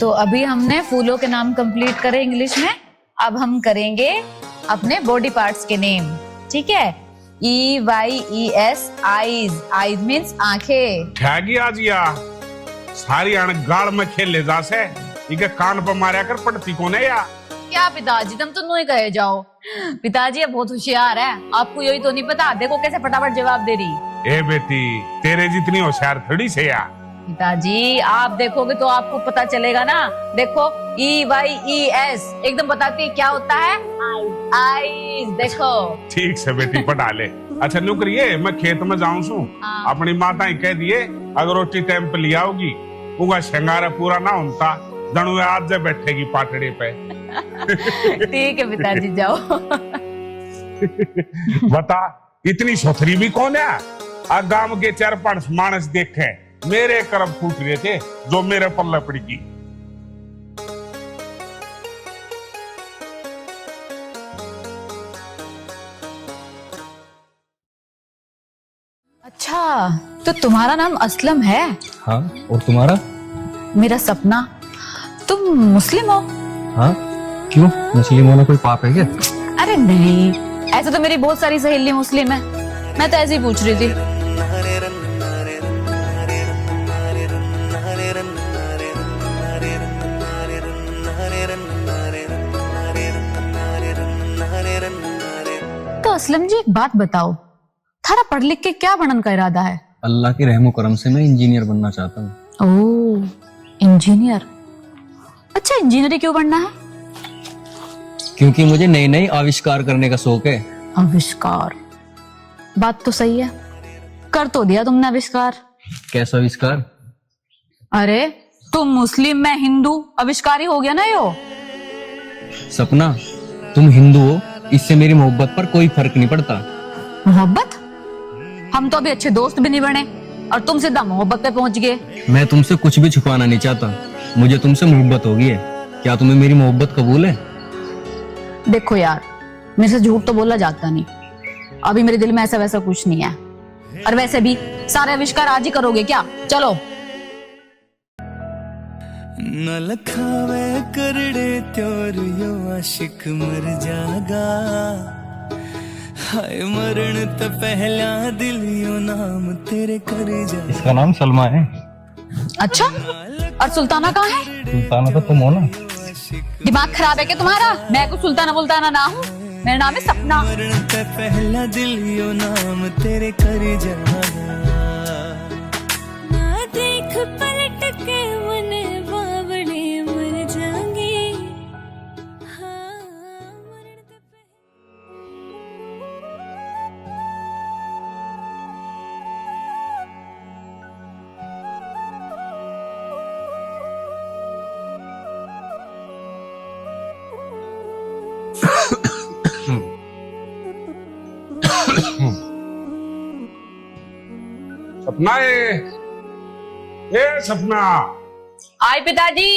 तो अभी हमने फूलों के नाम कंप्लीट करे इंग्लिश में। अब हम करेंगे अपने बॉडी पार्ट्स के नेम, ठीक है? EYES आईज, आईज मीन्स आंखें। ठगी आज या सारी अण गाल में खेल ले जा से इके कान पर मारया कर पड़ती कौन है या? क्या पिताजी, तुम तो नहीं कहे जाओ। पिताजी अब बहुत होशियार है, आपको यही तो नहीं पता। देखो कैसे फटाफट जवाब दे रही। ए बेटी, तेरे जितनी होशियार थोड़ी से या। पिताजी आप देखोगे तो आपको पता चलेगा ना। देखो EYES एकदम बताती है क्या होता है। आईज। देखो ठीक से बेटी पढ़ा ले। अच्छा न्यू करिए, मैं खेत में जाऊं सू, अपनी माता ही कह दिए अगर रोटी टाइम पे लिया होगी उनका श्रृंगार पूरा ना होता दणु आज से बैठेगी पाटड़ी पे। ठीक है पिताजी जाओ। बता इतनी सोथरी भी कौन है? आ गांव के 4-5 मानस देखे मेरे कर्म फूट रहे थे जो मेरे पल्ले पड़गी। अच्छा तो तुम्हारा नाम असलम है? हाँ, और तुम्हारा? मेरा सपना। तुम मुस्लिम हो? हाँ, क्यों? मुस्लिम होना कोई पाप है क्या? अरे नहीं, ऐसे तो मेरी बहुत सारी सहेली मुस्लिम है, मैं तो ऐसे ही पूछ रही थी। तो असलम जी एक बात बताओ, थारा पढ़ लिख के क्या बनने का इरादा है? अल्लाह के रहमो करम से मैं इंजीनियर बनना चाहता हूँ। ओह इंजीनियर। अच्छा इंजीनियर क्यों बनना है? क्योंकि मुझे नए नए आविष्कार करने का शौक है। आविष्कार, बात तो सही है, कर तो दिया तुमने आविष्कार। कैसा आविष्कार? अरे तुम मुस्लिम मैं हिंदू, आविष्कार ही हो गया ना यो। सपना, तुम हिंदू हो, इससे मेरी मोहब्बत पर कोई फर्क नहीं पड़ता। मोहब्बत? हम तो अभी अच्छे दोस्त भी नहीं बने और तुम सीधा मोहब्बत पे पहुंच गए। मैं तुमसे कुछ भी छुपाना नहीं चाहता, मुझे तुमसे मोहब्बत हो गई है। क्या तुम्हें मेरी मोहब्बत कबूल है? देखो यार, मेरे से झूठ तो बोला जाता नहीं, अभी मेरे दिल में ऐसा वैसा कुछ नहीं है। और वैसे भी सारे आविष्कार आज ही करोगे क्या? चलो। न लखावे करड़े त्योर यो आशिक मर जागा, हाय मरण तो पहला दिल यो नाम तेरे कर जा। इसका नाम सलमा है। अच्छा, और सुल्ताना कहाँ है? सुल्ताना तो तुम हो ना। दिमाग खराब है क्या तुम्हारा? मैं कुछ सुल्ताना बुल्ताना ना हूँ, मेरा नाम है सपना। मरण तो पहला दिल यो नाम तेरे कर जागा। ना देख पलट के मने बावड़े मर जाएंगे। हाँ, मरण तो सपना ए सपना। आए पिताजी।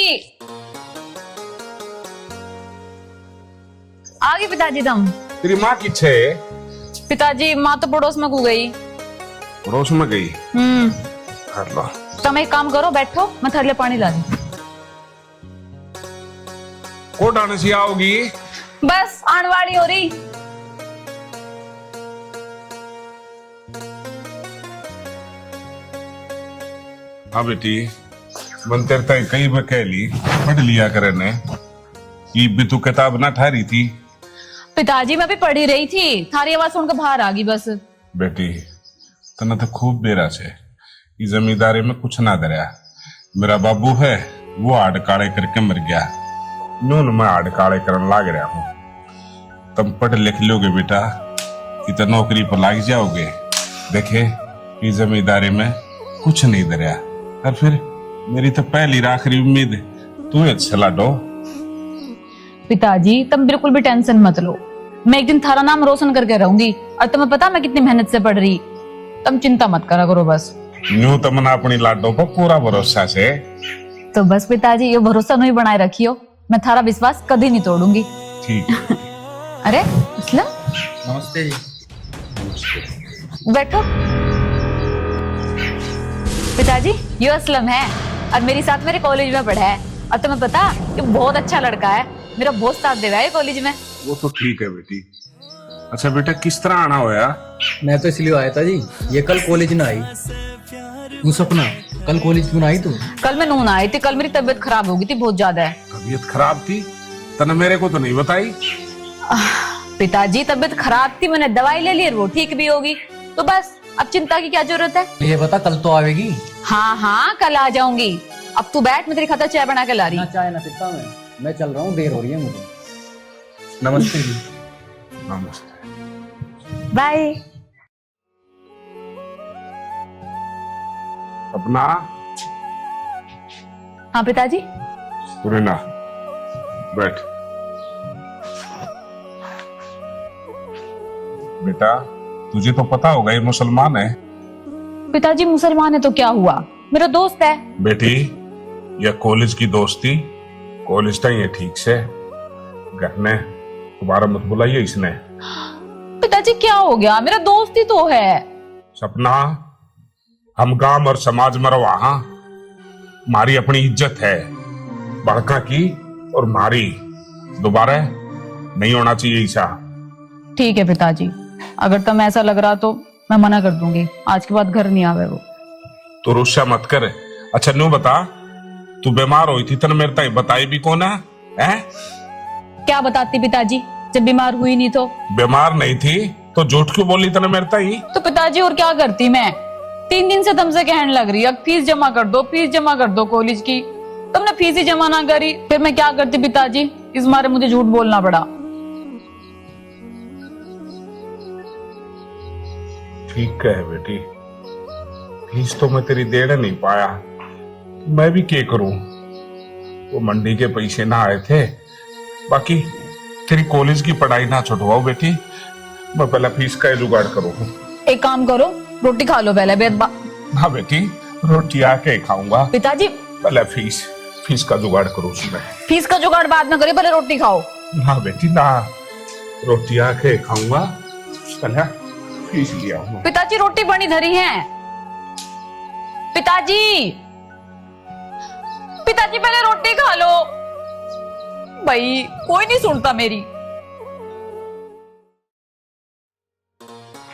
आ गए पिताजी तुम? तेरी माँ किच्छे है? पिताजी माँ तो पड़ोस में खो गई। पड़ोस में गई? कर लो। तुम एक काम करो, बैठो, मैं थारे लिए पानी ला दी। कोट आने से आओगी? बस आने वाली हो रही। हाँ बेटी, मन तेरे तय कई बार कह ली पढ़ लिया करे ने, ये भी तू किताब ना ठहरी थी। पिताजी मैं भी पढ़ी रही थी, थारी आवाज सुनकर बाहर आ गई बस। बेटी तना तो खूब बेरा से इस जमींदारी में कुछ ना दरिया। मेरा बाबू है वो हाड़ काले करके मर गया, नून मैं हाड़ काले करने लाग रहा हूँ। तुम पढ़ लिख लोगे बेटा, इतना नौकरी पर लाग जाओगे। देखे इस जमींदारी में कुछ नहीं दरिया, और फिर मेरी तो पहली आखिरी उम्मीद तू अच्छा लाडो। पिताजी तुम बिल्कुल भी टेंशन मत लो, मैं एक दिन थारा नाम रोशन करके रहूंगी। और तुम्हें पता मैं कितनी मेहनत से पढ़ रही, तुम चिंता मत करा करो बस। यूं तो मना अपनी लाडो पर पूरा भरोसा से। तो बस पिताजी ये भरोसा नहीं बनाए रखियो, मैं थारा विश्वास कभी नहीं तोड़ूंगी। ठीक। अरे असलम, नमस्ते जी। बैठो। पिताजी ये असलम है और मेरे साथ मेरे कॉलेज में पढ़ा है और तुम्हें पता ये बहुत अच्छा लड़का है, मेरा बहुत साथ दे रहा है कॉलेज में। वो तो ठीक है बेटी। अच्छा बेटा, किस तरह आना होया? मैं तो इसलिए आया था जी, ये कल कॉलेज ना आई। तू सपना, कल कॉलेज क्यों ना आई तू? कल मैं नून आई थी, कल मेरी तबीयत खराब हो गई थी बहुत ज्यादा। तबीयत खराब थी? तने मेरे को तो नहीं बताई। पिताजी तबीयत खराब थी, मैंने दवाई ले ली और वो ठीक भी होगी, तो बस अब चिंता की क्या जरूरत है। ये बता, कल तो आवेगी? हाँ हाँ कल आ जाऊंगी। अब तू बैठ, मैं तेरी खाता चाय बना के ला रही। ना चाय ना पीता मैं चल रहा हूँ, देर हो रही है मुझे। नमस्ते जी। नमस्ते। बाय। अपना हाँ पिताजी। सुरेना, बैठ। बेटा, तुझे तो पता होगा ये मुसलमान है। पिताजी मुसलमान है तो क्या हुआ, मेरा दोस्त है। बेटी, यह कॉलेज की दोस्ती, कॉलेज टाइम है ठीक से। घर ने दोबारा मत बुलाइए इसने। पिताजी क्या हो गया, मेरा दोस्त ही तो है। सपना, हम गांव और समाज में रहो, हाँ हमारी अपनी इज्जत है, बड़का की और मारी दोबारा नहीं होना चाहिए ऐसा। ठीक है पिताजी, अगर तुम ऐसा लग रहा तो मैं मना कर दूंगी, आज के बाद घर नहीं आवे वो। तो रुस्सा मत कर। अच्छा न्यू बता, तू बीमार हुई थी तने मेरे ताई बताई भी कौन है? क्या बताती पिताजी, जब बीमार हुई नहीं तो? बीमार नहीं थी तो झूठ क्यों बोली तने मेरे ताई? तो पिताजी और क्या करती मैं, 3 दिन से तुमसे कहने लग रही, अब फीस जमा कर दो, फीस जमा कर दो कॉलेज की, तुमने फीस ही जमा ना करी, फिर मैं क्या करती पिताजी, इस मारे मुझे झूठ बोलना पड़ा। ठीक है बेटी, फीस तो मैं तेरी दे नहीं पाया, मैं भी क्या करूं, वो मंडी के पैसे ना आए थे। बाकी तेरी कॉलेज की पढ़ाई ना छुटवाओ बेटी, मैं पहले फीस का जुगाड़ करूं। एक काम करो, रोटी खा लो पहले। हाँ बेटी, रोटी आके खाऊंगा, पिताजी पहले फीस का जुगाड़ करो उसमें। फीस का जुगाड़ बाद में करिए, पहले रोटी खाओ। ना बेटी ना, रोटी आके खाऊंगा, पहले फीस लिया हूँ। पिताजी रोटी बनी धरी है। पिताजी, पिताजी पहले रोटी खा लो। भाई कोई नहीं सुनता मेरी।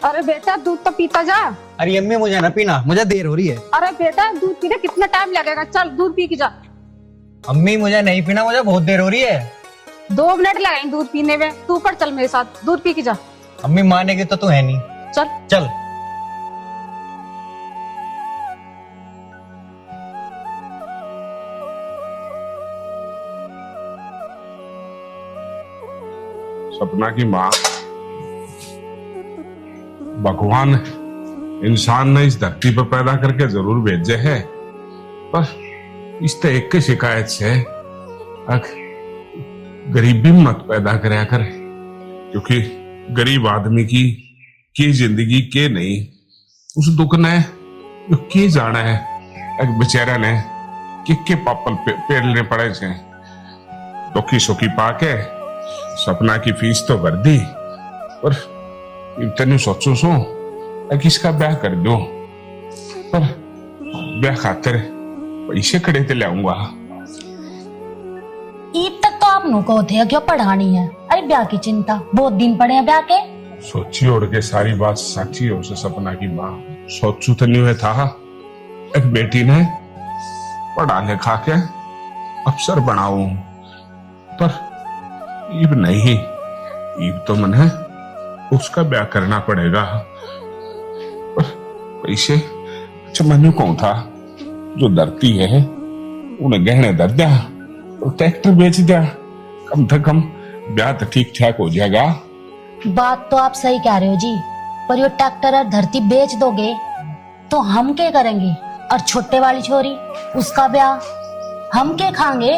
अरे बेटा दूध तो पीता जा। अरे अम्मी मुझे ना पीना, मुझे देर हो रही है। अरे बेटा दूध पीने कितना टाइम लगेगा, चल दूध पी के जा। अम्मी मुझे नहीं पीना, मुझे बहुत देर हो रही है। 2 मिनट लगाएंगे दूध पीने में, तू ऊपर चल मेरे साथ, दूध पी के जा। अम्मी मानेगी तो तू है नहीं। चल चल। सपना की माँ, भगवान इंसान ने इस धरती पर पैदा करके जरूर भेजे है, पर इस तो एक की शिकायत से गरीबी मत पैदा कराया कर, क्योंकि गरीब आदमी की जिंदगी के नहीं, उस दुख ने जो के जाना है, एक बेचारा ने के पापल पेड़ने पड़े से दुखी सुखी पाके सपना की फीस तो भर दी, पर इतने सोचो सो किसका ब्याह कर दो, पर ब्याह खातिर पैसे खड़े ते लाऊंगा। ईद तक तो आप नु को थे क्यों पढ़ानी है, अरे ब्याह की चिंता, बहुत दिन पड़े हैं ब्याह के। सोची ओढ़ के सारी बात साची हो से सपना की माँ, सोचू तो नहीं हुआ था एक बेटी ने पढ़ा लिखा के अफसर बनाऊं, पर इब नहीं, इब तो मन है उसका ब्याह करना पड़ेगा, पर पैसे अच्छा मनु कौन था जो धरती है उन्हें गहने दर दिया और ट्रैक्टर बेच दिया, कम से कम ब्याह तो ठीक ठाक हो जाएगा। बात तो आप सही कह रहे हो जी, पर ये ट्रैक्टर और धरती बेच दोगे तो हम क्या करेंगे, और छोटे वाली छोरी उसका ब्याह हम क्या खाएंगे,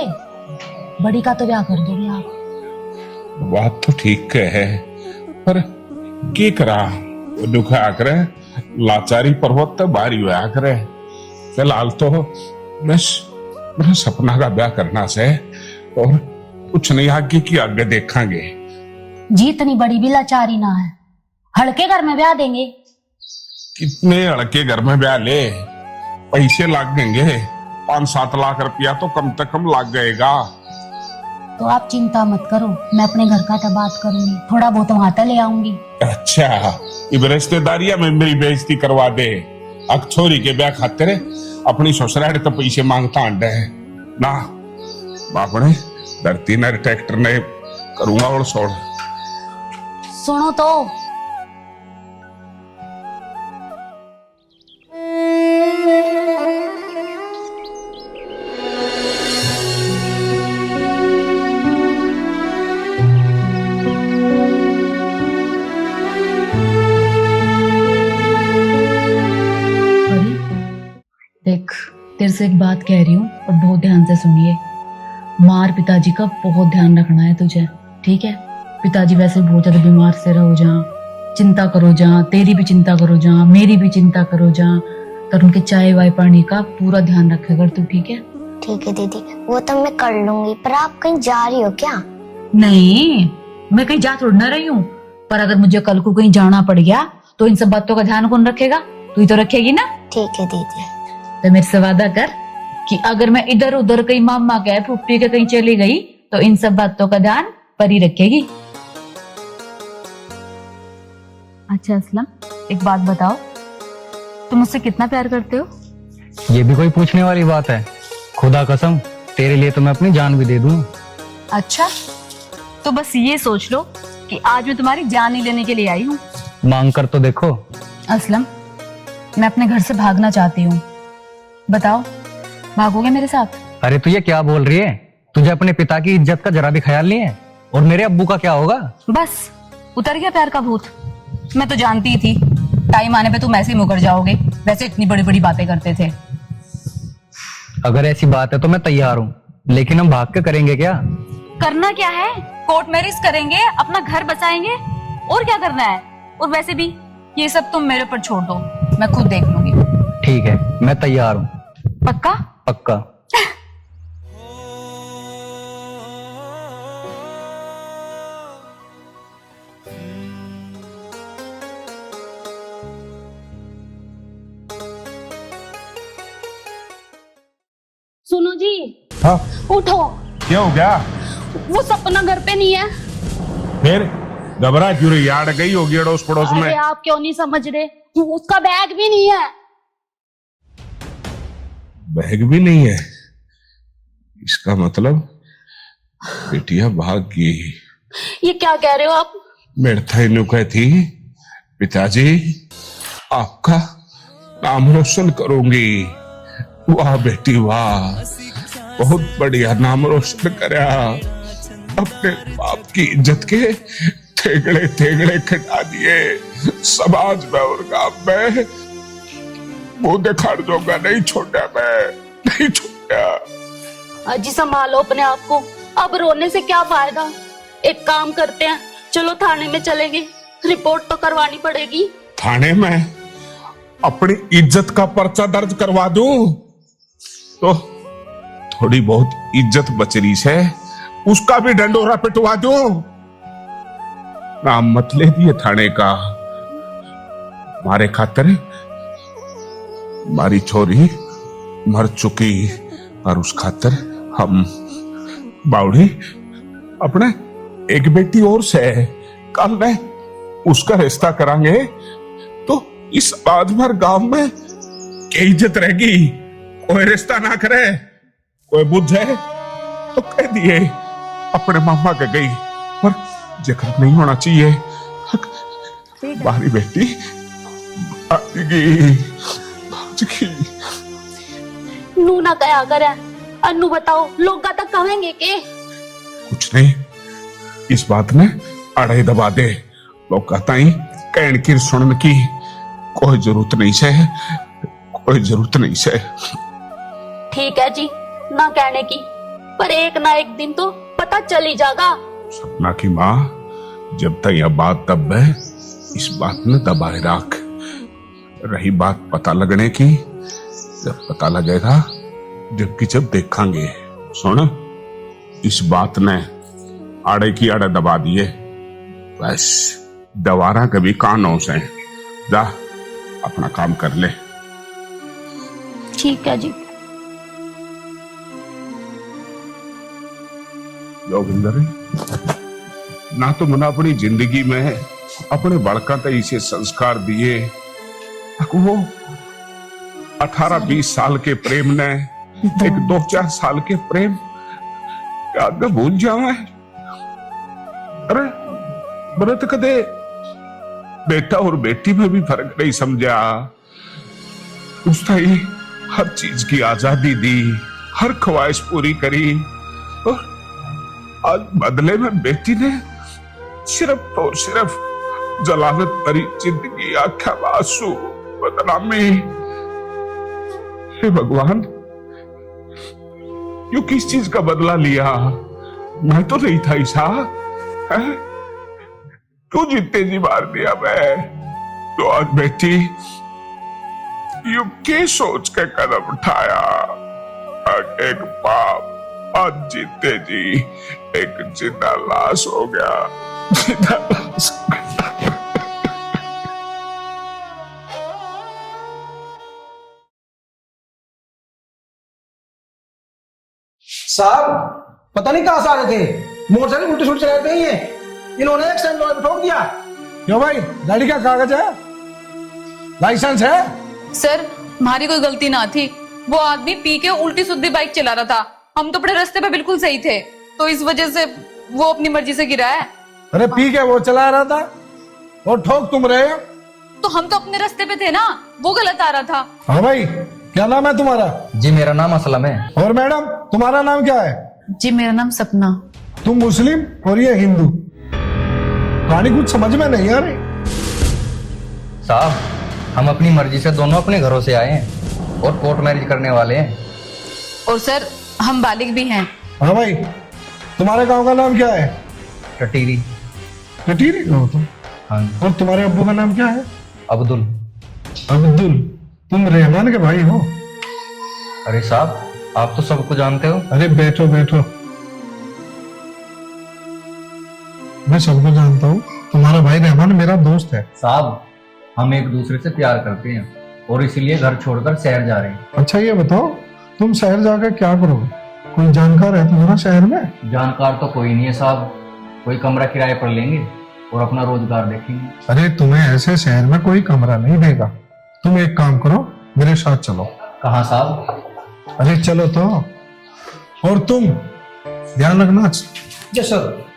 बड़ी का तो ब्याह कर दोगे आप। बात तो ठीक है, पर क्या करा, वो दुख आकर लाचारी पर्वत तो बारी हुआ करे। फिलहाल तो बस मेरा सपना का ब्याह करना से, और कुछ नहीं, आगे की आगे देखेंगे। जी इतनी बड़ी भी लाचारी ना है, हड़के घर में ब्याह देंगे। कितने लड़के घर में ब्याह ले, पैसे लाग देंगे, 5-7 लाख रुपया तो कम से कम लग जाएगा। तो आप चिंता मत करो, मैं अपने घर का तो बात करूंगी, थोड़ा बहुत वहां तक ले आऊंगी। अच्छा, इब रिश्तेदारिया में मेरी बेइज्जती करवा दे। अक छोरी के ब्याह खातिर अपनी ससुराल तो पैसे मांगता अंडे है ना। बापने धरती ने ट्रैक्टर ने करूंगा और सोड़। सुनो तो, देख, तेरे से एक बात कह रही हूँ और बहुत ध्यान से सुनिए। मार पिताजी का बहुत ध्यान रखना है तुझे, ठीक है? पिताजी वैसे बहुत ज्यादा बीमार से रहो जहाँ, चिंता करो जहाँ, तेरी भी चिंता करो जहाँ, मेरी भी चिंता करो जहाँ, तो उनके चाय वाय पानी का पूरा ध्यान रखे कर तू, ठीक है? ठीक है दीदी, वो तो मैं कर लूंगी। पर आप कहीं जा रही हो क्या? नहीं, मैं कहीं जा थोड़ी ना रही हूँ, पर अगर मुझे कल को कहीं जाना पड़ गया तो इन सब बातों का ध्यान कौन रखेगा? तू ही तो रखेगी ना। ठीक है दीदी। तो मेरे से वादा कर कि अगर मैं इधर उधर कहीं मामा के फुप्पी के कहीं चली गई तो इन सब बातों का ध्यान परी रखेगी। अच्छा असलम, एक बात बताओ, तुम मुझसे कितना प्यार करते हो? ये भी कोई पूछने वाली बात है? खुदा कसम, तेरे लिए तो मैं अपनी जान भी दे दूं। अच्छा, तो बस ये सोच लो कि आज मैं तुम्हारी जान ही लेने के लिए आई हूँ। मांग कर तो देखो। असलम, मैं अपने घर से भागना चाहती हूँ, बताओ भागोगे मेरे साथ? अरे तू ये क्या बोल रही है? तुझे अपने पिता की इज्जत का जरा भी ख्याल नहीं है? और मेरे अब्बू का क्या होगा? बस उतर गया प्यार का भूत। मैं तो जानती ही थी टाइम आने पे तुम ऐसे ही मुकर जाओगे, वैसे इतनी बड़ी बड़ी बातें करते थे। अगर ऐसी बात है तो मैं तैयार हूँ, लेकिन हम भाग के करेंगे क्या? करना क्या है? कोर्ट मैरिज करेंगे, अपना घर बसाएंगे, और क्या करना है? और वैसे भी ये सब तुम मेरे ऊपर छोड़ दो, मैं खुद देख लूंगी। ठीक है, मैं तैयार हूँ। पक्का? पक्का। सुनो जी, हाँ, उठो। क्या हो गया? वो सपना घर पे नहीं है। फिर घबरा क्यों रही? यार गई होगी अड़ोस पड़ोस अरे में। आप क्यों नहीं समझ रहे, उसका बैग भी नहीं है। बैग भी नहीं है? इसका मतलब बेटिया भाग गई। ये क्या कह रहे हो आप? मेरे था इन्हों कहती, पिताजी आपका नाम रोशन करूंगी। वाह बेटी वाह, बहुत बढ़िया नाम रोशन करा। अपने बाप की इज्जत के थेगड़े थेगड़े खटा दिए समाज में और गांव में। मुंह दिखाड़ जोगा नहीं छोड़ा, मैं नहीं छोड़ा। अजी संभालो अपने आप को, अब रोने से क्या फायदा। एक काम करते हैं, चलो थाने में चलेंगे, रिपोर्ट तो करवानी पड़ेगी। थाने में अपनी इज्जत का पर्चा दर्ज करवा दूं तो थोड़ी बहुत इज्जत बच रही है, उसका भी डंडोरा पिटवा दूं। नाम मत ले दिए थाने का। मारे खातिर मारी छोरी मर चुकी, और उस खातिर हम बावड़ी अपने एक बेटी और से कल में उसका रिश्ता करांगे तो इस आज भर गांव में क्या इज्जत रहेगी। कोई रिश्ता ना करे, कोई बुझे तो कह दिए अपने मामा के गई, पर जिक्र नहीं होना चाहिए। बारी बेटी नू ना कया करे, अन्नू बताओ लोग तक कहेंगे के? कुछ नहीं, इस बात ने अड़े दबा दे। लोग कहता ही कहन की सुनन की कोई जरूरत नहीं है, कोई जरूरत नहीं है। ठीक है जी, ना कहने की, पर एक ना एक दिन तो पता चल ही जाएगा। सपना की माँ, जब तक यह बात दब है, इस बात ने दबाए रख। रही बात पता लगने की, जब पता लगेगा जबकि जब देखेंगे। सुन, इस बात ने आड़े की आड़े दबा दिए, बस दवारा कभी कानों से। जा अपना काम कर ले। ठीक है जी। जोगिंदर ना तो मैंने अपनी जिंदगी में अपने बड़का तो इसे संस्कार दिए, वो 18-20 साल के प्रेम ने एक 2-4 साल के प्रेम याद में भूल जावे। अरे मैंने तो कदे बेटा और बेटी में भी फर्क नहीं समझा। उसने ही हर चीज की आजादी दी, हर ख्वाहिश पूरी करी, और आज बदले में बेटी ने सिर्फ और सिर्फ जलालत भरी जिंदगी, आख्या आंसू, बदनामी। हे भगवान, यू किस चीज का बदला लिया? मैं तो नहीं था ईसा, क्यों जीते जी मार दिया मैं? तो आज बेटी यू के सोच के कदम उठाया? एक पाप आज जीते जी एक जिंदा लाश हो गया, जिंदा लाश हो गया। साहब पता नहीं कहां से आ रहे थे, मोटरसाइकिल उल्टी सुल्टी चला रहे थे ये, इन्होंने एक्सीडेंट वाले ठोक दिया। क्यों भाई, गाड़ी का कागज है, लाइसेंस है? सर हमारी कोई गलती ना थी, वो आदमी पी के उल्टी सुद्दी बाइक चला रहा था, हम तो अपने रास्ते पे बिल्कुल सही थे, तो इस वजह से वो अपनी मर्जी से गिरा है। अरे पी के वो चला रहा था और ठोक तुम रहे हो? तो हम तो अपने रास्ते पे थे ना, वो गलत आ रहा था। हाँ भाई, क्या नाम है तुम्हारा? जी मेरा नाम असलम है। और मैडम तुम्हारा नाम क्या है? जी मेरा नाम सपना। तुम मुस्लिम और ये हिंदू, कहानी कुछ समझ में नहीं आ रही। साहब हम अपनी मर्जी से दोनों अपने घरों से आए हैं और कोर्ट मैरिज करने वाले हैं। और सर हम बालिग भी हैं। हाँ भाई, तुम्हारे गांव का नाम क्या है? टटीरी। टटीरी हो तुम? हाँ। और तुम्हारे अब्बू का नाम क्या है? अब्दुल। अब्दुल, तुम रहमान के भाई हो? अरे साहब आप तो सबको जानते हो। अरे बैठो बैठो, मैं सबको जानता हूँ, तुम्हारा भाई रहमान मेरा दोस्त है। साहब हम एक दूसरे से प्यार करते हैं और इसीलिए घर छोड़कर शहर जा रहे हैं। अच्छा ये बताओ, तुम शहर जाकर क्या करोगे? कोई जानकार है तुम्हारा शहर में? जानकार तो कोई नहीं है साहब, कोई कमरा किराए पर लेंगे और अपना रोजगार देखेंगे। अरे तुम्हें ऐसे शहर में कोई कमरा नहीं देगा, तुम एक काम करो, मेरे साथ चलो। कहाँ साहब? अरे चलो तो। और तुम ध्यान रखना। जी सर।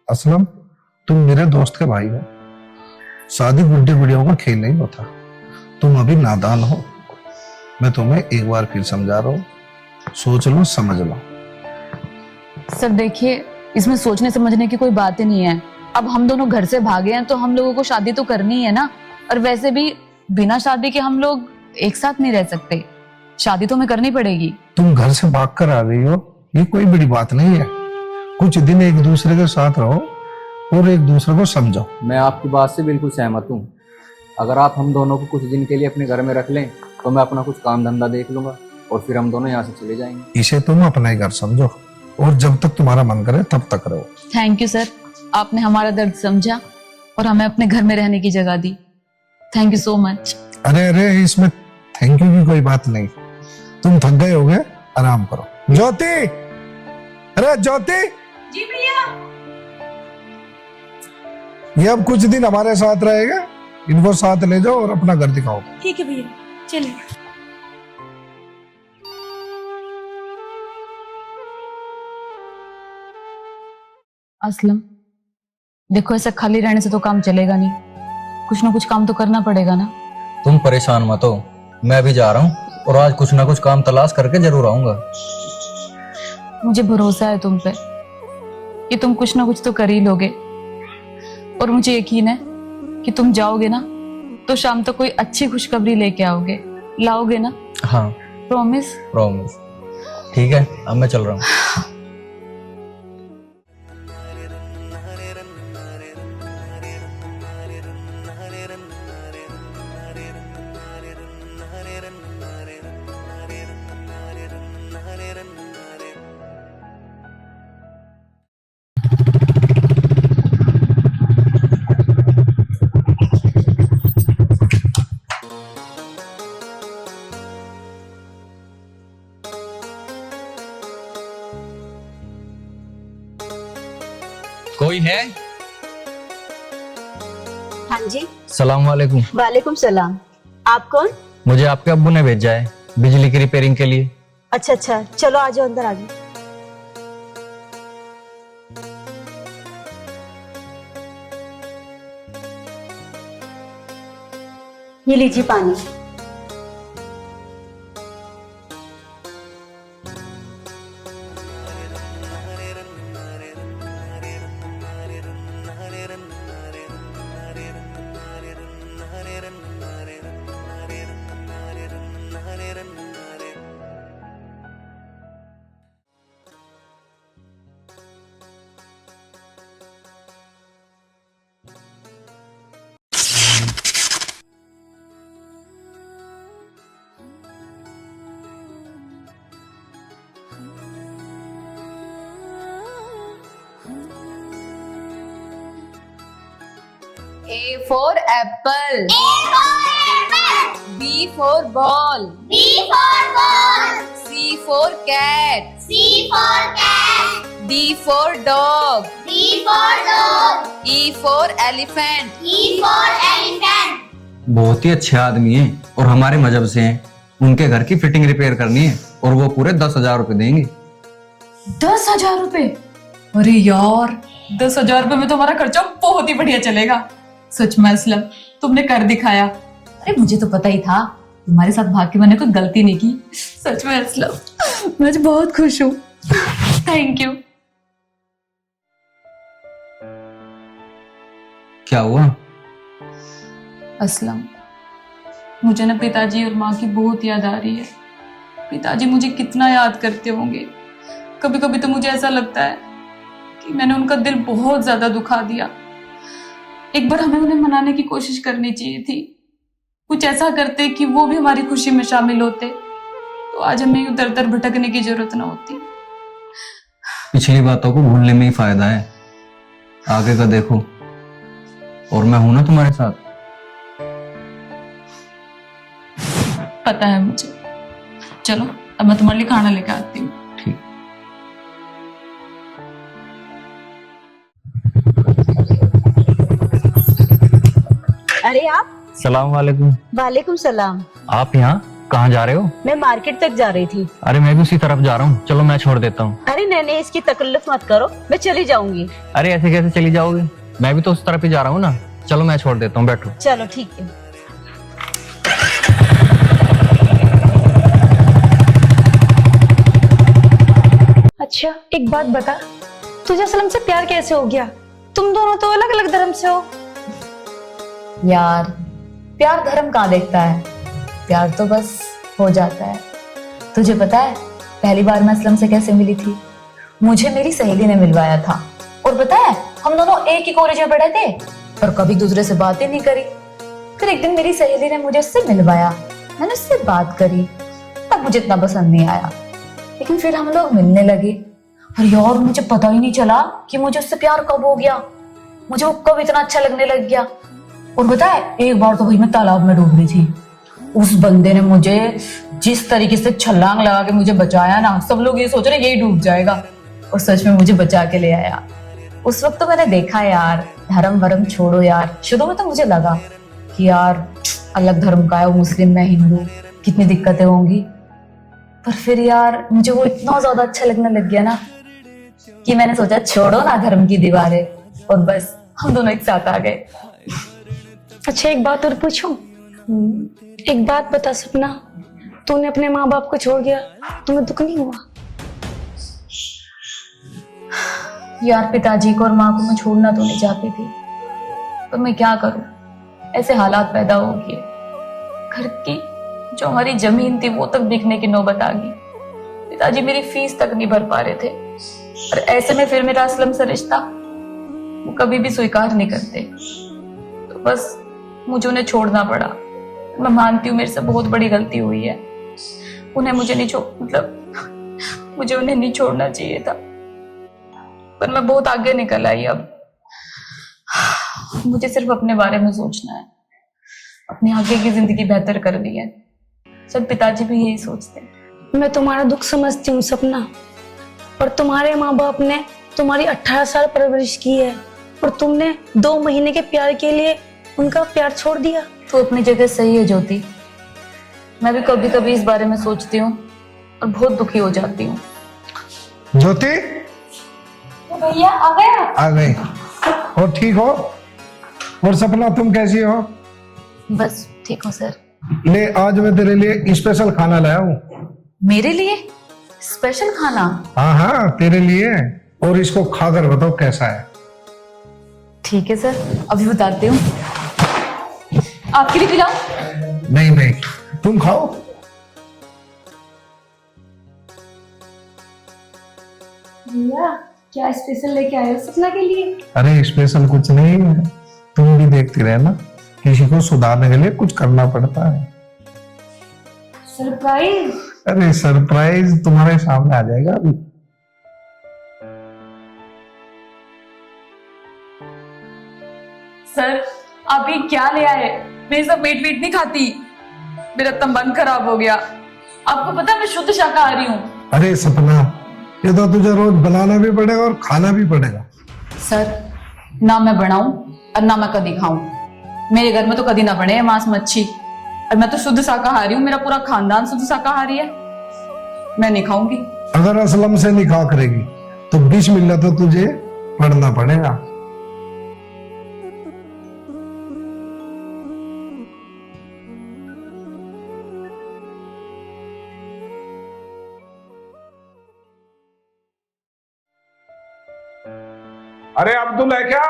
असलम, तुम मेरे दोस्त के भाई हो, शादी गुड्डे गुड़ियों का खेल नहीं होता, तुम अभी नादान हो। मैं तुम्हें एक बार फिर समझा रहा हूँ, सोच लो समझ लो। सर देखिए, इसमें सोचने समझने की कोई बात ही नहीं है। अब हम दोनों घर से भागे हैं तो हम लोगों को शादी तो करनी है ना, और वैसे भी बिना शादी के हम लोग एक साथ नहीं रह सकते, शादी तो हमें करनी पड़ेगी। तुम घर से भाग कर आ गई हो, ये कोई बड़ी बात नहीं है। कुछ दिन एक दूसरे के साथ रहो और एक दूसरे को समझो। मैं आपकी बात से बिल्कुल सहमत हूँ। अगर आप हम दोनों को कुछ दिन के लिए अपने घर में रख लें तो मैं अपना कुछ काम धंधा देख लूंगा और फिर हम दोनों यहाँ से चले जाएंगे। इसे तुम अपना ही घर समझो और जब तक तुम्हारा मन करे तब तक रहो। थैंक यू सर, आपने हमारा दर्द समझा और हमें अपने घर में रहने की जगह दी। Thank you so much. अरे अरे, इसमें थैंक यू की कोई बात नहीं, तुम थक गए होगे, आराम करो। ज्योति, अरे ज्योति। जी भैया। ये अब कुछ दिन हमारे साथ रहेगा, इनको साथ ले जाओ और अपना घर दिखाओ। ठीक है भैया, चलिए। असलम देखो, ऐसा खाली रहने से तो काम चलेगा नहीं, कुछ ना कुछ काम तो करना पड़ेगा ना। तुम परेशान मत हो, मैं भी जा रहा हूँ और आज कुछ ना कुछ काम तलाश करके जरूर आऊंगा। मुझे भरोसा है तुम पे कि तुम कुछ ना कुछ तो कर ही लोगे, और मुझे यकीन है कि तुम जाओगे ना तो शाम तक कोई अच्छी खुशखबरी लेके आओगे, लाओगे ना? हाँ प्रॉमिस? प्रॉमिस। ठीक है, अब मैं चल रहा हूँ। कोई है? हाँ जी। सलाम वालेकुम। वालेकुम सलाम। आप कौन? मुझे आपके अब्बू ने भेजा है बिजली की रिपेयरिंग के लिए। अच्छा अच्छा, चलो आ जाओ, अंदर आ जाओ। ये लीजिए पानी। A for apple. B for ball. C for cat. D for dog. E for elephant. बहुत ही अच्छे आदमी हैं और हमारे मजहब से हैं। उनके घर की फिटिंग रिपेयर करनी है और वो पूरे 10,000 रुपए देंगे। 10,000 रुपए? अरे यार, 10,000 रुपए में तो हमारा खर्चा बहुत ही बढ़िया चलेगा। सच में असलम, तुमने कर दिखाया। अरे मुझे तो पता ही था तुम्हारे साथ भाग के मैंने कोई गलती नहीं की। सच में असलम, मैं आज बहुत खुश हूँ। Thank you. क्या हुआ? असलम, मुझे ना पिताजी और माँ की बहुत याद आ रही है। पिताजी मुझे कितना याद करते होंगे। कभी कभी तो मुझे ऐसा लगता है कि मैंने उनका दिल बहुत ज्यादा दुखा दिया। एक बार हमें उन्हें मनाने की कोशिश करनी चाहिए थी। कुछ ऐसा करते कि वो भी हमारी खुशी में शामिल होते, तो आज हमें यूं दर दर भटकने की जरूरत ना होती। पिछली बातों को भूलने में ही फायदा है, आगे का देखो। और मैं हूं ना तुम्हारे साथ। पता है मुझे। चलो अब मैं तुम्हारे लिए खाना लेकर आती हूँ। ठीक। अरे आप? सलाम वालेकुम। वालेकुम सलाम। आप यहाँ कहाँ जा रहे हो? मैं मार्केट तक जा रही थी। अरे मैं भी उसी तरफ जा रहा हूँ, चलो मैं छोड़ देता हूँ। अरे नहीं, इसकी तकल्लुफ मत करो, मैं चली जाऊंगी। अरे ऐसे कैसे चली जाओगे? मैं भी तो उस तरफ ही जा रहा हूँ ना। चलो मैं छोड़ देता हूँ, बैठो। चलो ठीक है। अच्छा एक बात बता, तुझे असलम से प्यार कैसे हो गया? तुम दोनों तो अलग अलग धर्म से हो। यार, प्यार धर्म कहाँ देखता है, प्यार तो बस हो जाता है। तुझे पता है पहली बार मैं असलम से कैसे मिली थी? मुझे मेरी सहेली ने मिलवाया था। और पता है हम दोनों एक ही कॉलेज में पढ़े थे पर कभी दूसरे से बात ही नहीं करी। फिर एक दिन मेरी सहेली ने मुझे उससे मिलवाया, मैंने उससे बात करी, तब मुझे इतना पसंद नहीं आया। लेकिन फिर हम लोग मिलने लगे और यार मुझे पता ही नहीं चला कि मुझे उससे प्यार कब हो गया। मुझे वो कब इतना अच्छा लगने लग गया। और पता है एक बार तो भाई मैं तालाब में डूब रही थी, उस बंदे ने मुझे जिस तरीके से छलांग लगा के मुझे बचाया ना, सब लोग ये सोच रहे यही डूब जाएगा, और सच में मुझे बचा के ले आया। उस वक्त तो मैंने देखा यार, धर्म वरम छोड़ो यार। शुरू में तो मुझे लगा कि यार अलग धर्म का है, वो मुस्लिम मैं हिंदू, कितनी दिक्कतें होंगी। पर फिर यार मुझे वो इतना ज्यादा अच्छा लगने लग गया ना कि मैंने सोचा छोड़ो ना धर्म की दीवारें, और बस हम दोनों एक साथ आ गए। अच्छा एक बात और पूछूं? एक बात बता सपना, तूने अपने माँ बाप को छोड़ दिया, तुम्हें दुख नहीं हुआ? यार पिताजी को और माँ को मैं छोड़ना तो नहीं चाहती थी, पर मैं क्या करूं, ऐसे हालात पैदा हो गए। घर की जो हमारी जमीन थी वो तक बिकने की नौबत आ गई। पिताजी मेरी फीस तक नहीं भर पा रहे थे, और ऐसे में फिर मेरा असलम से रिश्ता वो कभी भी स्वीकार नहीं करते। तो बस मुझे उन्हें छोड़ना पड़ा। मैं मानती हूँ मेरे से बहुत बड़ी गलती हुई है, उन्हें मुझे नहीं मुझे उन्हें नहीं छोड़ना चाहिए था, पर मैं बहुत आगे निकल आई। अब मुझे सिर्फ अपने बारे में सोचना है, अपनी आगे की जिंदगी बेहतर करनी है। सब पिताजी भी यही सोचते हैं। मैं तुम्हारा दुख समझती हूँ सपना, पर तुम्हारे माँ बाप ने तुम्हारी 18 साल परवरिश की है और तुमने 2 महीने के प्यार के लिए उनका प्यार छोड़ दिया। तो अपनी जगह सही है ज्योति। मैं भी कभी कभी इस बारे में सोचती हूँ और बहुत दुखी हो जाती हूँ। ज्योति भैया आ गया। आ गई। और ठीक हो? और सपना तुम कैसी हो? बस ठीक हो सर। ले आज मैं तेरे लिए स्पेशल खाना लाया हूँ। मेरे लिए स्पेशल खाना? हाँ हाँ तेरे लिए। और इसको खाकर बताओ कैसा है। ठीक है सर, अभी बताती हूँ। आपके लिए खिलाऊं? नहीं नहीं तुम खाओ। भैया क्या स्पेशल लेके आए हो सपना के लिए? अरे स्पेशल कुछ नहीं है, तुम भी देखती रहना, किसी को सुधारने के लिए कुछ करना पड़ता है। सरप्राइज? अरे सरप्राइज तुम्हारे सामने आ जाएगा अभी। सर आप ये क्या ले आए? मैं ये सब मीट वीट नहीं खाती, मेरा तो मन खराब हो गया। आपको पता है मैं शुद्ध शाकाहारी हूँ। अरे सपना, ये तो तुझे रोज बनाना भी पड़ेगा और खाना भी पड़ेगा। सर ना मैं बनाऊं और ना मैं कभी खाऊं। मेरे घर में तो कभी ना बने मांस मच्छी, और मैं तो शुद्ध शाकाहारी हूँ। मेरा पूरा खानदान शुद्ध शाकाहारी है। मैं नहीं खाऊंगी। अगर असलम से निकाह करेगी तो बिस्मिल्लाह तो तुझे पढ़ना पड़ेगा। अरे अब्दुल है क्या?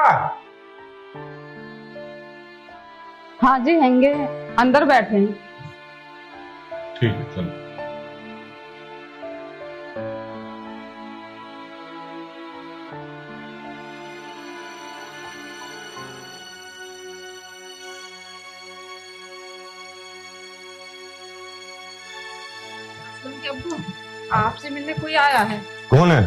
हाँ जी हैंगे, अंदर बैठे हैं। ठीक है चलो। आपसे मिलने कोई आया है? कौन है?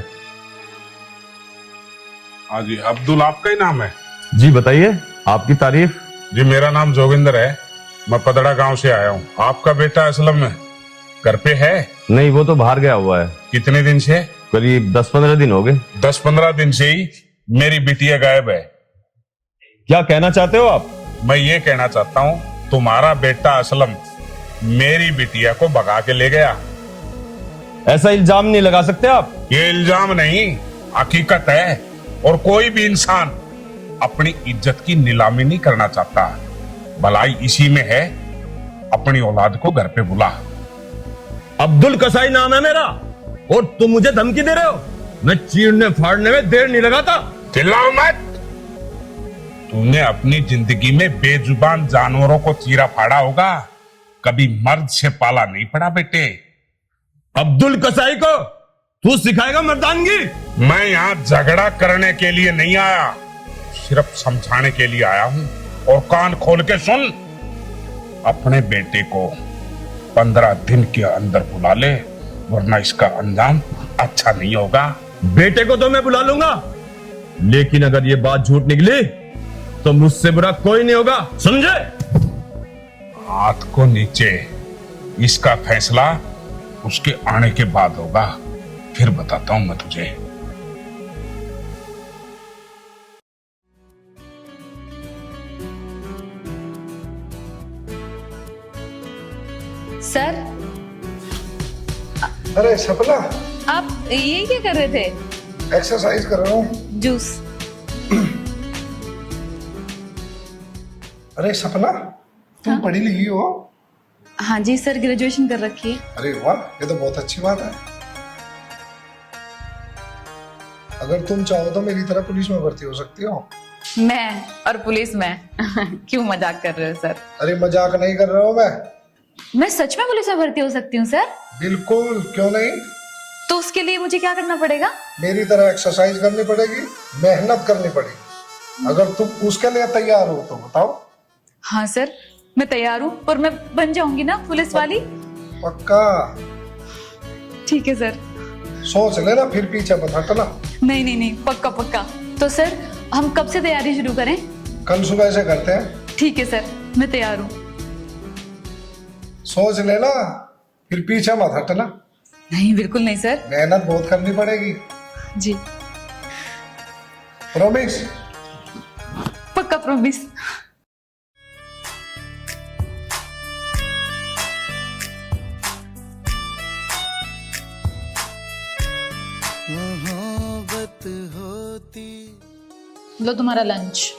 हाँ जी अब्दुल आपका ही नाम है? जी बताइए, आपकी तारीफ। जी मेरा नाम जोगिंदर है, मैं पदड़ा गांव से आया हूँ। आपका बेटा असलम घर पे है? नहीं, वो तो बाहर गया हुआ है। कितने दिन से? करीब 10-15 दिन हो गए। 10-15 दिन से ही मेरी बिटिया गायब है। क्या कहना चाहते हो आप? मैं ये कहना चाहता हूँ तुम्हारा बेटा असलम मेरी बिटिया को भगा के ले गया। ऐसा इल्जाम नहीं लगा सकते आप। ये इल्जाम नहीं, हकीकत है। और कोई भी इंसान अपनी इज्जत की नीलामी नहीं करना चाहता। भलाई इसी में है, अपनी औलाद को घर पे बुला। अब्दुल कसाई नाम है मेरा, और तुम मुझे धमकी दे रहे हो? मैं चीरने फाड़ने में देर नहीं लगाता। चिल्लाओ मत। तूने अपनी जिंदगी में बेजुबान जानवरों को चीरा फाड़ा होगा, कभी मर्द से पाला नहीं पड़ा बेटे। अब्दुल कसाई को तू सिखाएगा मर्दानगी? मैं यहाँ झगड़ा करने के लिए नहीं आया, सिर्फ समझाने के लिए आया हूँ। और कान खोल के सुन, अपने बेटे को 15 दिन के अंदर बुला ले, वरना इसका अंजाम अच्छा नहीं होगा। बेटे को तो मैं बुला लूंगा, लेकिन अगर ये बात झूठ निकली तो मुझसे बुरा कोई नहीं होगा, समझे? हाथ को नीचे। इसका फैसला उसके आने के बाद होगा, फिर बताता हूं मैं तुझे। सर अरे सपना, आप ये क्या कर रहे थे? एक्सरसाइज कर रहा हूँ। जूस। अरे सपना, तुम पढ़ी लिखी हो? हाँ जी सर, ग्रेजुएशन कर रखी है। अरे वाह, ये तो बहुत अच्छी बात है। अगर तुम चाहो तो मेरी तरह पुलिस में भर्ती हो सकती हो। मैं और पुलिस में? क्यों मजाक कर रहे हो सर? अरे मजाक नहीं कर रहा हूँ मैं सच में पुलिस में भर्ती हो सकती हूँ सर? बिल्कुल, क्यों नहीं। तो उसके लिए मुझे क्या करना पड़ेगा? मेरी तरह एक्सरसाइज करनी पड़ेगी, मेहनत करनी पड़ेगी। अगर तुम उसके लिए तैयार हो तो बताओ। हाँ सर, मैं तैयार हूँ, और मैं बन जाऊंगी ना पुलिस वाली? पक्का? ठीक है सर। सोच लेना, फिर पीछे मत हटना। नहीं नहीं नहीं, पक्का पक्का। तो सर हम कब से तैयारी शुरू करें? कल सुबह से करते हैं। ठीक है सर, मैं तैयार हूँ। सोच लेना, फिर पीछे मत हटना। नहीं बिल्कुल नहीं सर। मेहनत बहुत करनी पड़ेगी। जी। प्रॉमिस। पक्का प्रॉमिस। लो तुम्हारा लंच।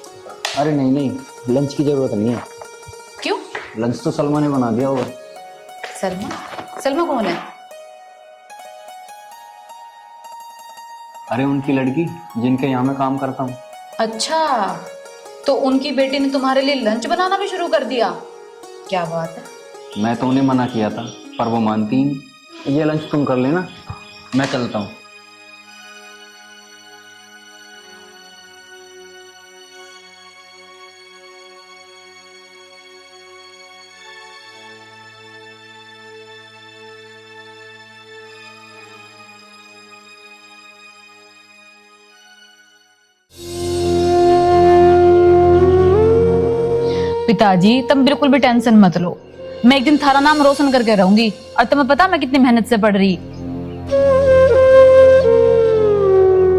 अरे नहीं नहीं, लंच की जरूरत नहीं है। क्यों? लंच तो सलमा ने बना दिया होगा। सलमा? सलमा कौन है? अरे उनकी लड़की जिनके यहाँ मैं काम करता हूँ। अच्छा, तो उनकी बेटी ने तुम्हारे लिए लंच बनाना भी शुरू कर दिया? क्या बात है। मैं तो उन्हें मना किया था पर वो मानती ही नहीं। ये लंच तुम कर लेना, मैं चलता हूँ। पिताजी तुम बिल्कुल भी टेंशन मत लो, मैं एक दिन थारा नाम रोशन करके रहूंगी। और तुम्हें पता मैं कितनी मेहनत से पढ़ रही।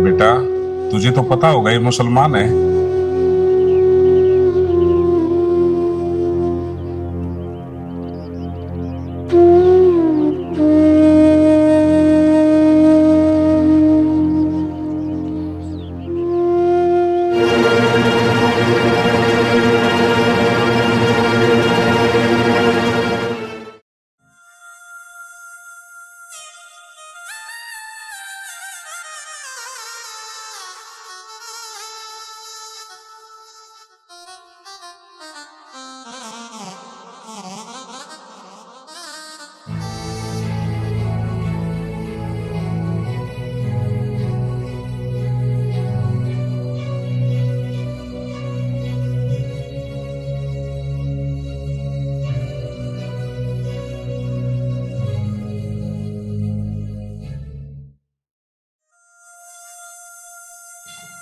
बेटा तुझे तो पता होगा ये मुसलमान है।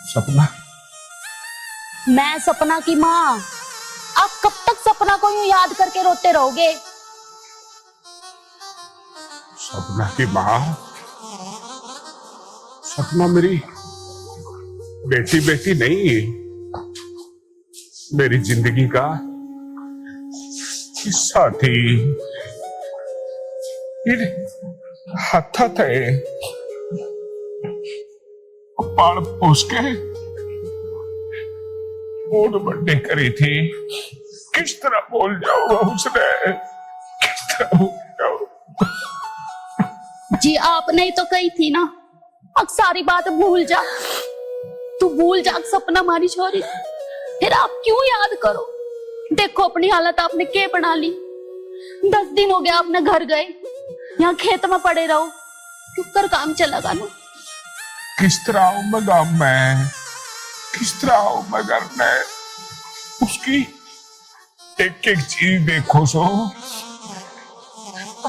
सपना, मैं सपना की माँ। आप कब तक सपना को यूं याद करके रोते रहोगे? सपना की माँ? सपना मेरी बेटी बेटी नहीं, मेरी जिंदगी का हिस्सा थी। हाथा थे पाल पोस के बोर्ड बर्थडे करी थी। किस तरह बोल जाऊंगा उसने, किस तरह भूल जाऊं? जी आपने ही तो कही थी ना, अब सारी बात भूल जा। तू भूल जा सपना हमारी छोरी, फिर आप क्यों याद करो? देखो अपनी हालत आपने क्या बना ली। 10 दिन हो गया आपने घर गए, यहाँ खेत में पड़े रहो, कर काम चलेगा ना। किस तरह आऊं मैं गांव में, किस तरह आऊं मैं घर में? उसकी एक एक चीज देखो सो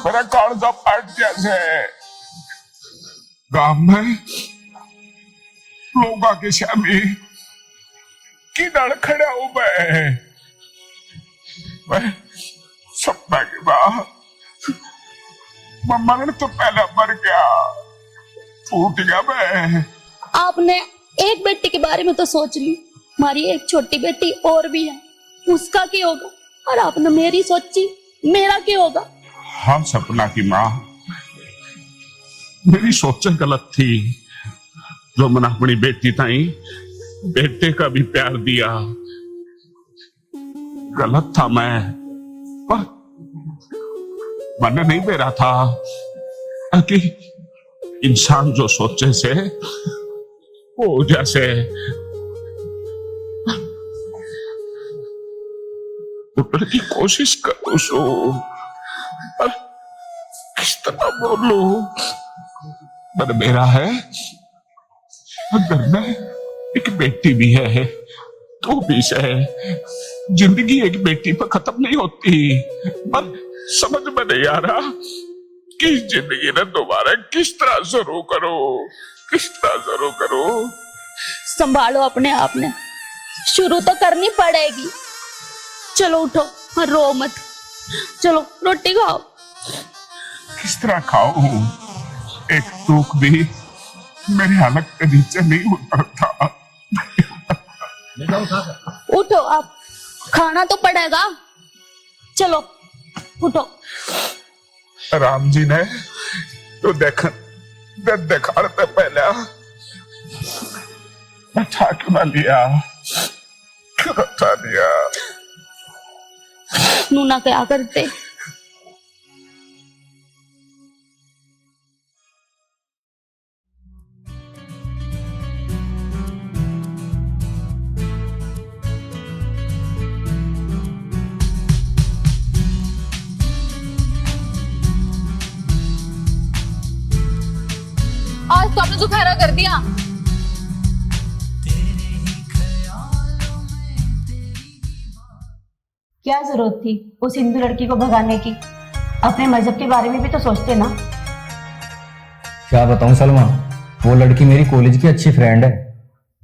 मेरा कालजा फाट जैसे। गांव में लोग आके शामी किधर खड़ा हूं मैं सपना के बाद मरण तो पहला मर गया, टूट गया मैं। आपने एक बेटी के बारे में तो सोच ली, हमारी एक छोटी बेटी और भी है, उसका क्या होगा? और आपने मेरी सोची, मेरा क्या होगा? हाँ सपना की माँ, मेरी सोच गलत थी जो मैंने अपनी बेटी ताई बेटे का भी प्यार दिया। गलत था मैं, पर मन नहीं दे रहा था कि इंसान जो सोचे से वो जैसे। उठने की कोशिश करो सो, पर किस तरह बोलूं? पर मेरा है, घर में एक बेटी भी है, तू भी है। जिंदगी एक बेटी पर खत्म नहीं होती, पर समझ में नहीं आ रहा कि जिंदगी ने दोबारा किस तरह शुरू करो, किस तरह शुरू करो। संभालो अपने आप ने, शुरू तो करनी पड़ेगी। चलो उठो और रो मत, चलो रोटी खाओ। किस तरह खाऊं? एक टूक भी मेरे हालत के नीचे नहीं उतरता। उठो, आप खाना तो पड़ेगा। चलो उठो। राम जी ने तो दिखाते पहले उठा क्यों ना लिया, क्यों उठा दिया? नूना क्या करते? आज तो आपने दुपहरा कर दिया। क्या जरूरत थी उस हिंदू लड़की को भगाने की? अपने मजहब के बारे में भी तो सोचते ना। क्या बताऊं सलमा, वो लड़की मेरी कॉलेज की अच्छी फ्रेंड है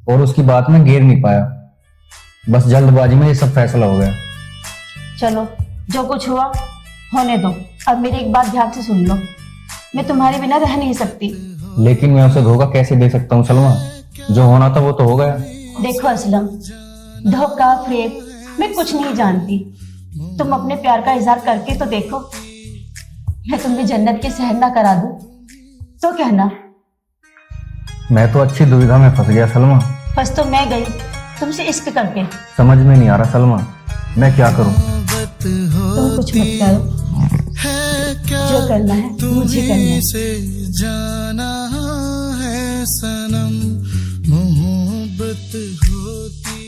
और उसकी बात में घेर नहीं पाया। बस जल्दबाजी में ये सब फैसला हो गया। चलो जो कुछ हुआ होने दो। अब मेरी एक बात ध्यान से सुन लो, मैं तुम्हारे बिना रह नहीं सकती। लेकिन मैं उसे धोखा कैसे दे सकता हूँ सलमा? जो होना था वो तो हो गया। देखो असलम, धोखा फेक मैं कुछ नहीं जानती। तुम अपने प्यार का इजहार करके तो देखो। मैं तुम्हें जन्नत के सहर ना करा दूं तो कहना। मैं तो अच्छी दुविधा में फंस गया सलमा। बस तो मैं गई तुमसे इश्क करके। समझ में नहीं आ रहा सलमा, मैं क्या करूं? तुम कुछ मत करो, जो करना है मुझे करना है। जाना है सनम, मोहब्बत होती।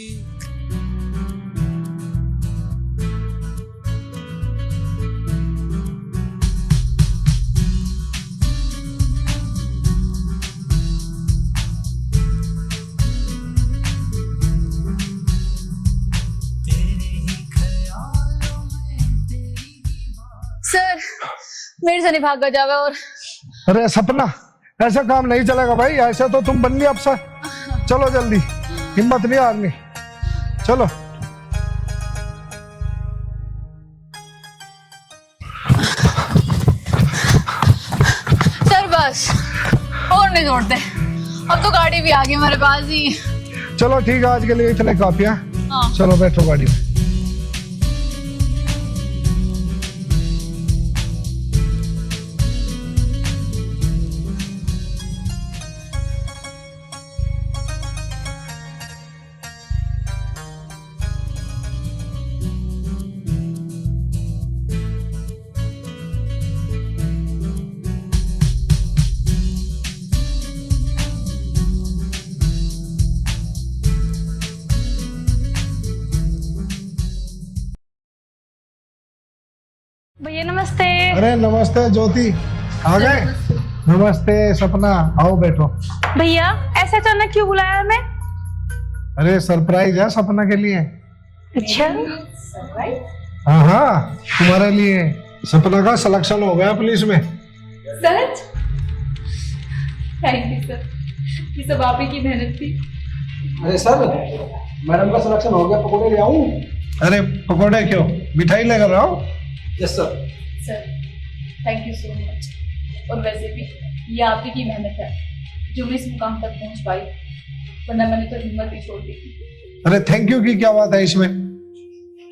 सर मेरे से नहीं भागा जावे। और अरे सपना, ऐसा काम नहीं चलेगा भाई। ऐसे तो तुम बननी अफसर। चलो जल्दी, हिम्मत नहीं हारनी। चलो सर बस और नहीं दौड़ते, अब तो गाड़ी भी आ गई हमारे पास ही। चलो ठीक है, आज के लिए इतने काफी है। हाँ। चलो बैठो गाड़ी में। भैया नमस्ते। अरे नमस्ते ज्योति, आ गए? नमस्ते सपना, आओ बैठो। भैया ऐसे अचानक क्यों बुलाया हमें? अरे सरप्राइज है सपना के लिए। अच्छा, हाँ हाँ, तुम्हारे लिए। सपना का सिलेक्शन हो गया पुलिस में। सच? थैंक यू सर, ये सब आप ही की मेहनत थी। अरे सर, मैडम का सिलेक्शन हो गया, पकौड़े ले आऊं? अरे पकौड़े क्यों, मिठाई लेकर आओ। Yes sir. Sir thank you so much. और वैसे भी ये आप ही की मेहनत है जो मैं इस मुकाम तक पहुंच पाई, वरना मैंने तो हिम्मत ही छोड़ दी थी। अरे थैंक यू की क्या बात है इसमें?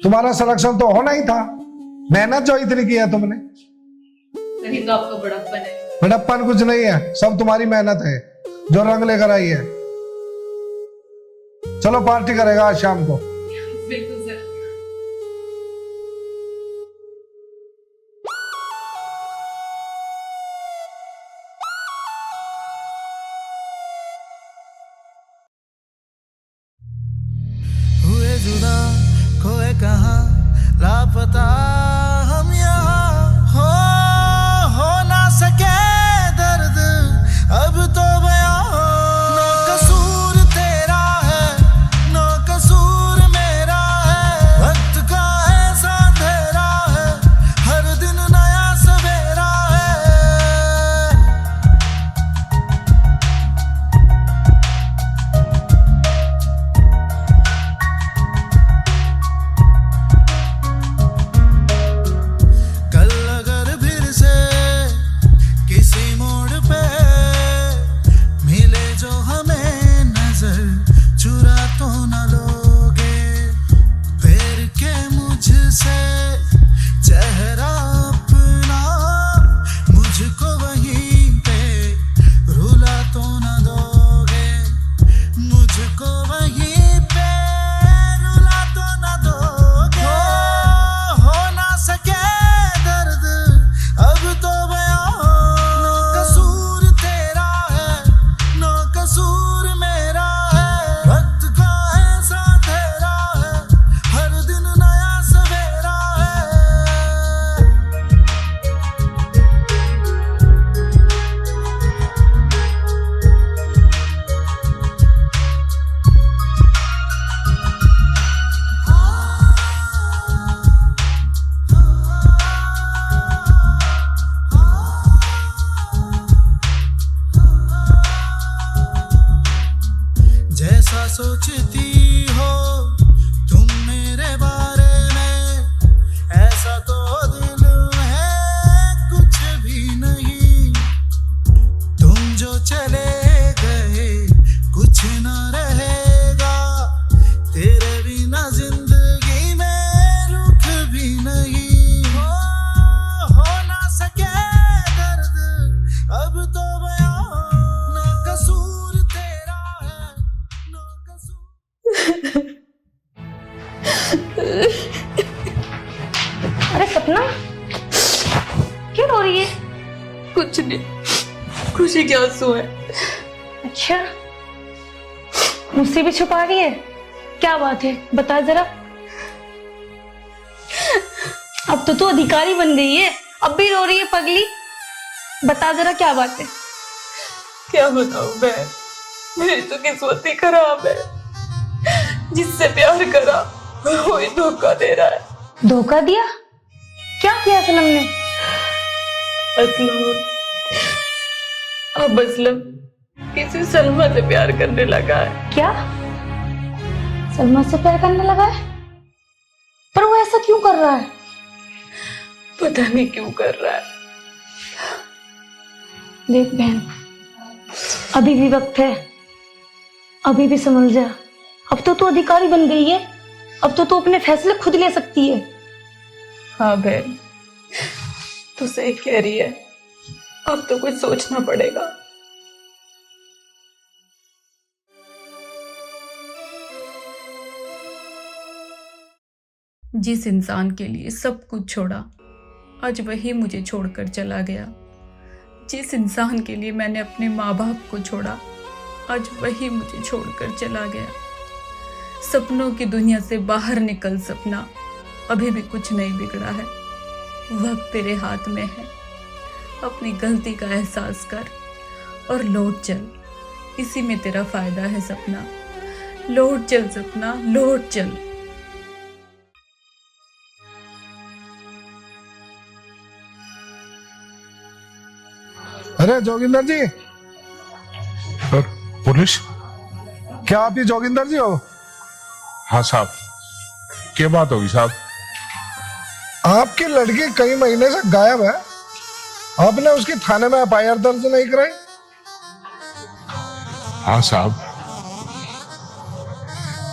तुम्हारा सिलेक्शन तो होना ही था। मेहनत जो इतनी की है तुमने। सर ये तो आपका बड़प्पन है। बड़प्पन कुछ नहीं है, सब तुम्हारी मेहनत है जो रंग लेकर आई है। चलो पार्टी करेगा आज शाम को। बिल्कुल सर। हुए जुदा, खोए कहाँ, लापता हम यहाँ। हो ना सके दर्द अब तो बयां। ना कसूर तेरा है, ना कसूर मेरा है। वक्त का ऐसा अंधेरा है, हर दिन नया सवेरा है। कुछ नहीं, खुशी के आंसू है। अच्छा, मुझसे भी छुपा रही है? क्या बात है, बता जरा। अब तो तू अधिकारी बन गई है, अब भी रो रही है पगली। बता जरा क्या बात है। क्या बताऊं बहन, मेरी तो किस्मत ही खराब है। जिससे प्यार करा वो ही धोखा दे रहा है। धोखा दिया? क्या किया असलम ने? असलम, अब असलम किसी सलमा से प्यार करने लगा है। क्या? सलमा से प्यार करने लगा है? पर वो ऐसा क्यों कर रहा है? पता नहीं क्यों कर रहा है। देख बहन, अभी भी वक्त है, अभी भी समझ जा। अब तो तू अधिकारी बन गई है, अब तो तू अपने फैसले खुद ले सकती है। हाँ बहन, तू सही कह रही है, अब तो कुछ सोचना पड़ेगा। जिस इंसान के लिए सब कुछ छोड़ा, आज वही मुझे छोड़कर चला गया। जिस इंसान के लिए मैंने अपने माँ बाप को छोड़ा, आज वही मुझे छोड़कर चला गया। सपनों की दुनिया से बाहर निकल सपना, अभी भी कुछ नहीं बिगड़ा है। वक्त तेरे हाथ में है, अपनी गलती का एहसास कर और लौट चल, इसी में तेरा फायदा है सपना। लौट चल सपना, लौट चल। अरे जोगिंदर जी, पुलिस? क्या आप ये जोगिंदर जी हो? हाँ साहब, क्या बात होगी साहब? आपकी लड़की कई महीने से गायब है, आपने उसकी थाने में एफआईआर दर्ज नहीं कराई? हाँ साहब,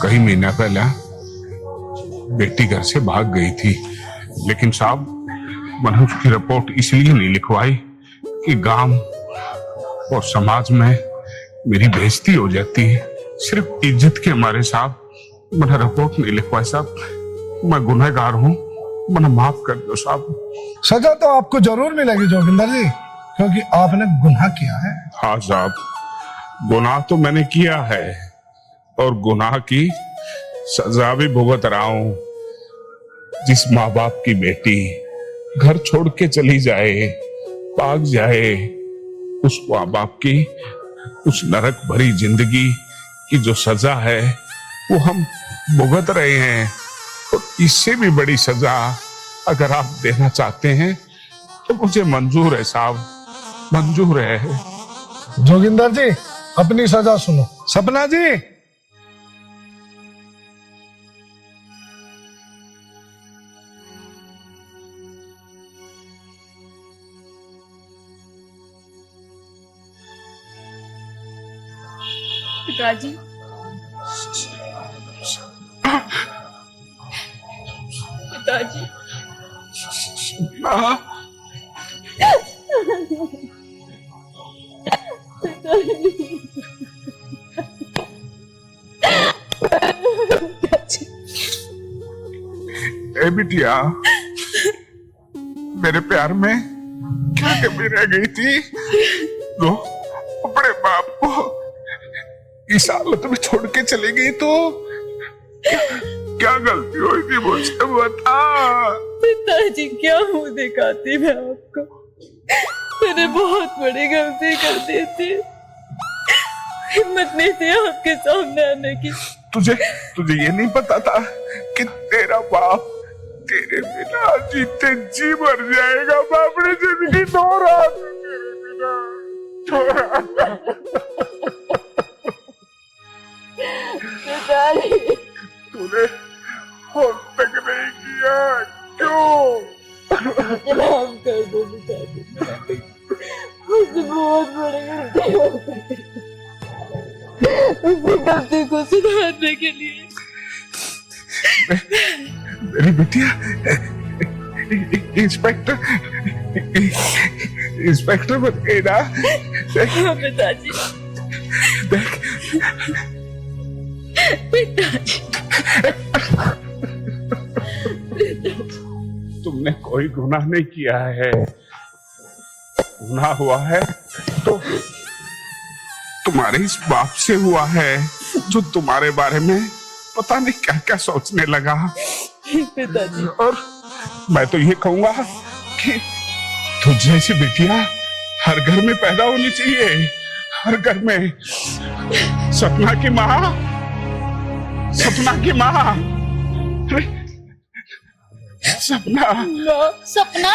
कई महीना पहले बेटी घर से भाग गई थी, लेकिन साहब मैंने उसकी रिपोर्ट इसलिए नहीं लिखवाई कि गांव और समाज में मेरी बेइज्जती हो जाती है। सिर्फ इज्जत के हमारे साहब मैंने रिपोर्ट नहीं लिखवाई साहब। मैं गुनहगार हूँ, मैंने माफ कर दो साहब। सजा तो आपको जरूर मिलेगी जोगिंदर जी, क्योंकि आपने गुनाह किया है। हाँ साहब, गुनाह तो मैंने किया है और गुनाह की सजा भी भुगत रहा हूं। जिस माँ बाप की बेटी घर छोड़ के चली जाए, भाग जाए, उस माँ बाप की उस नरक भरी जिंदगी की जो सजा है वो हम भुगत रहे हैं। और इससे भी बड़ी सजा अगर आप देना चाहते हैं तो मुझे मंजूर है साहब, मंजूर है। जोगिंदर जी, अपनी सजा सुनो। सपना जी, पिताजी, पिताजी, हाँ? ए बिटिया, मेरे प्यार में क्या कमी रह गई थी? तो अपने बाप को इस हालत में छोड़ के चली गई तो क्या गलती हुई थी मुझसे बता। पिताजी, क्या मुंह दिखाती मैं आपको? मैंने बहुत बड़ी गलती कर दी थी, हिम्मत नहीं थी आपके सामने आने की। तुझे ये नहीं पता था कि तेरा बाप तेरे बिना जीते जी मर जाएगा? बाप ने जिंदगी दोहरा दी तेरे बिना, दोहरा। तूने होश तक नहीं किया, क्यों? माफ कर दो पिताजी, मुझसे बहुत बड़ी गलती हो गई। उसी गलती को सुधारने के लिए मेरी बिटिया, इंस्पेक्टर बन गई ना? हाँ पिताजी, देख पिताजी, तुमने कोई गुनाह नहीं किया है, गुनाह हुआ है तो तुम्हारे इस बाप से हुआ है, जो तुम्हारे बारे में पता नहीं क्या क्या सोचने लगा। पिताजी, और मैं तो ये कहूंगा कि तुझ जैसी बेटियां हर घर में पैदा होनी चाहिए, हर घर में। सपना की माँ, सपना की माँ, सपना सपना,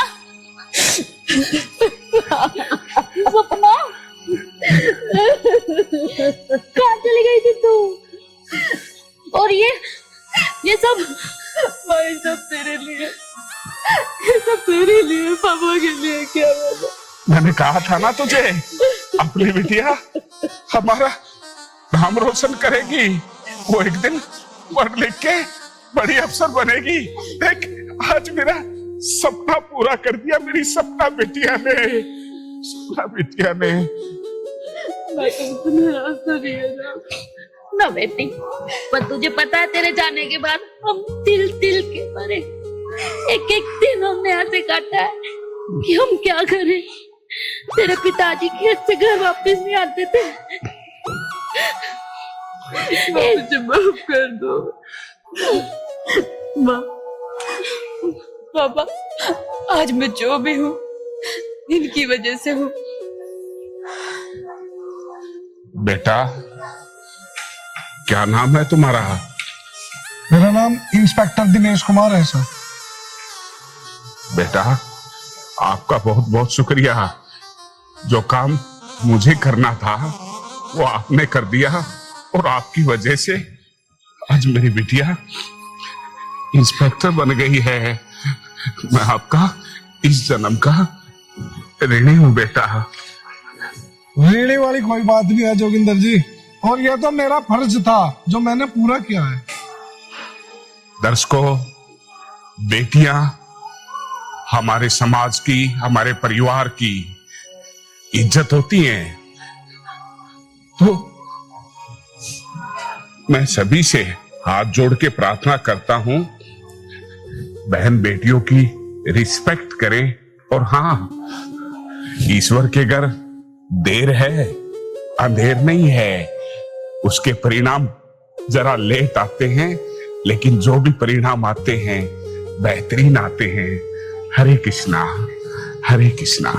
सपना, कहाँ चली गई थी तू? और ये सब भाई सब तेरे लिए, ये सब तेरे लिए, पापा के लिए। क्या बाबा, मैंने कहा था ना तुझे, अपनी बिटिया हमारा नाम रोशन करेगी। वो एक दिन पढ़ लिख के बड़ी अफसर बनेगी। देख, आज मेरा सपना पूरा कर दिया मेरी सपना बिटिया ने, सपना बिटिया ने। मैं तुमसे नाराज तो नहीं है ना बेटी, पर तुझे पता है तेरे जाने के बाद हम तिल तिल के मरे। एक एक दिन हमने ऐसे काटा है कि हम क्या करें। तेरे पिताजी खेत से घर वापस नहीं आते थे। मुझे माफ कर दो माँ। पापा, आज मैं जो भी हूँ इनकी वजह से हूँ। बेटा, क्या नाम है तुम्हारा? मेरा नाम इंस्पेक्टर दिनेश कुमार है सर। बेटा, आपका बहुत बहुत शुक्रिया। जो काम मुझे करना था वो आपने कर दिया, और आपकी वजह से आज मेरी बिटिया इंस्पेक्टर बन गई है। मैं आपका इस जन्म का ऋणी हूं बेटा। ऋणी वाली कोई बात नहीं है जोगिंदर जी, और यह तो मेरा फर्ज था जो मैंने पूरा किया है। दर्शकों, बेटियां हमारे समाज की, हमारे परिवार की इज्जत होती हैं। तो मैं सभी से हाथ जोड़ के प्रार्थना करता हूं, बहन बेटियों की रिस्पेक्ट करें। और हाँ, ईश्वर के घर देर है, अंधेर नहीं है। उसके परिणाम जरा लेट आते हैं, लेकिन जो भी परिणाम आते हैं बेहतरीन आते हैं। हरे कृष्णा, हरे कृष्णा।